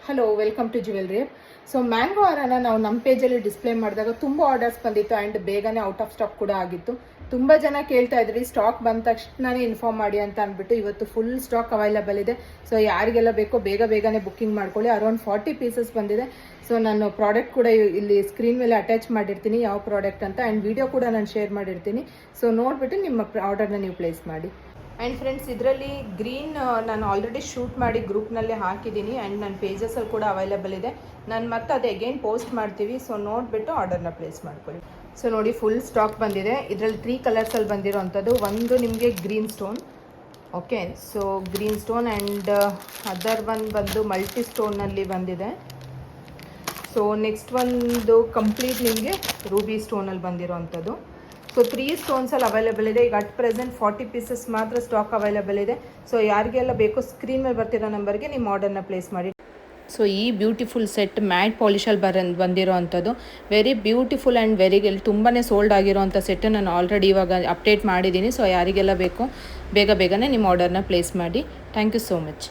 Hello, welcome to jewellery. So mango ಹಾರನ ನಾವು ನಮ್ಮ ಪೇಜಲ್ಲಿ ಡಿಸ್ಪ್ಲೇ ಮಾಡಿದಾಗ ತುಂಬ ಆರ್ಡರ್ಸ್ ಬಂದಿತ್ತು ಆ್ಯಂಡ್ ಬೇಗನೆ ಔಟ್ ಆಫ್ ಸ್ಟಾಕ್ ಕೂಡ ಆಗಿತ್ತು. ತುಂಬ ಜನ ಕೇಳ್ತಾ ಇದ್ರಿ ಸ್ಟಾಕ್ ಬಂದ ತಕ್ಷಣನೇ ಇನ್ಫಾರ್ಮ್ ಮಾಡಿ ಅಂತ ಅಂದ್ಬಿಟ್ಟು ಇವತ್ತು ಫುಲ್ ಸ್ಟಾಕ್ ಅವೈಲಬಲ್ ಇದೆ. ಸೊ ಯಾರಿಗೆಲ್ಲ ಬೇಕೋ ಬೇಗನೆ ಬುಕ್ಕಿಂಗ್ ಮಾಡ್ಕೊಳ್ಳಿ. ಅರೌಂಡ್ 40 ಪೀಸಸ್ ಬಂದಿದೆ. ಸೊ ನಾನು ಪ್ರಾಡಕ್ಟ್ ಕೂಡ ಇಲ್ಲಿ ಸ್ಕ್ರೀನ್ ಮೇಲೆ ಅಟ್ಯಾಚ್ ಮಾಡಿರ್ತೀನಿ ಯಾವ ಪ್ರಾಡಕ್ಟ್ ಅಂತ, ಆ್ಯಂಡ್ ವಿಡಿಯೋ ಕೂಡ ನಾನು ಶೇರ್ ಮಾಡಿರ್ತೀನಿ. ಸೊ ನೋಡಿಬಿಟ್ಟು ನಿಮ್ಮ ಆರ್ಡರ್ನ ನೀವು ಪ್ಲೇಸ್ ಮಾಡಿ. ಆ್ಯಂಡ್ ಫ್ರೆಂಡ್ಸ್, ಇದರಲ್ಲಿ ಗ್ರೀನ್ ನಾನು ಆಲ್ರೆಡಿ ಶೂಟ್ ಮಾಡಿ ಗ್ರೂಪ್ನಲ್ಲಿ ಹಾಕಿದ್ದೀನಿ ಆ್ಯಂಡ್ ನನ್ನ ಪೇಜಸಲ್ಲಿ ಕೂಡ ಅವೈಲೇಬಲ್ ಇದೆ. ನಾನು ಮತ್ತೆ ಅದು ಅಗೇನ್ ಪೋಸ್ಟ್ ಮಾಡ್ತೀವಿ. ಸೊ ನೋಡಿಬಿಟ್ಟು ಆರ್ಡರ್ನ ಪ್ಲೇಸ್ ಮಾಡ್ಕೊಳ್ಳಿ. ಸೊ ನೋಡಿ, ಫುಲ್ ಸ್ಟಾಕ್ ಬಂದಿದೆ. ಇದರಲ್ಲಿ 3 ಕಲರ್ಸಲ್ಲಿ ಬಂದಿರೋ ಅಂಥದ್ದು. ಒಂದು ನಿಮಗೆ green stone, okay, so green stone and other ಬಂದು ಮಲ್ಟಿ ಸ್ಟೋನಲ್ಲಿ ಬಂದಿದೆ. ಸೊ ನೆಕ್ಸ್ಟ್ ಒಂದು ಕಂಪ್ಲೀಟ್ ನಿಮಗೆ ರೂಬಿ ಸ್ಟೋನಲ್ಲಿ ಬಂದಿರೋ ಅಂಥದ್ದು. ಸೊ 3 ಸ್ಟೋನ್ಸಲ್ಲಿ ಅವೈಲೇಬಲ್ ಇದೆ. ಈಗ ಅಟ್ ಪ್ರೆಸೆಂಟ್ 40 ಪೀಸಸ್ ಮಾತ್ರ ಸ್ಟಾಕ್ ಅವೈಲೇಬಲ್ ಇದೆ. ಸೊ ಯಾರಿಗೆಲ್ಲ ಬೇಕೋ ಸ್ಕ್ರೀನ್ ಮೇಲೆ ಬರ್ತಿರೋ ನಂಬರ್ಗೆ ನಿಮ್ಮ ಆರ್ಡರ್ನ ಪ್ಲೇಸ್ ಮಾಡಿ. ಸೊ ಈ ಬ್ಯೂಟಿಫುಲ್ ಸೆಟ್ ಮ್ಯಾಟ್ ಪಾಲಿಶಲ್ಲಿ ಬಂದಿರೋ ಅಂಥದ್ದು. ವೆರಿ ಬ್ಯೂಟಿಫುಲ್ ಆ್ಯಂಡ್ ತುಂಬಾ ಸೋಲ್ಡ್ ಆಗಿರೋ ಅಂಥ ಸೆಟ್ ನಾನು ಆಲ್ರೆಡಿ ಇವಾಗ ಅಪ್ಡೇಟ್ ಮಾಡಿದ್ದೀನಿ. ಸೊ ಯಾರಿಗೆಲ್ಲ ಬೇಕೋ ಬೇಗನೆ ನಿಮ್ಮ ಆರ್ಡರ್ನ ಪ್ಲೇಸ್ ಮಾಡಿ. Thank you so much.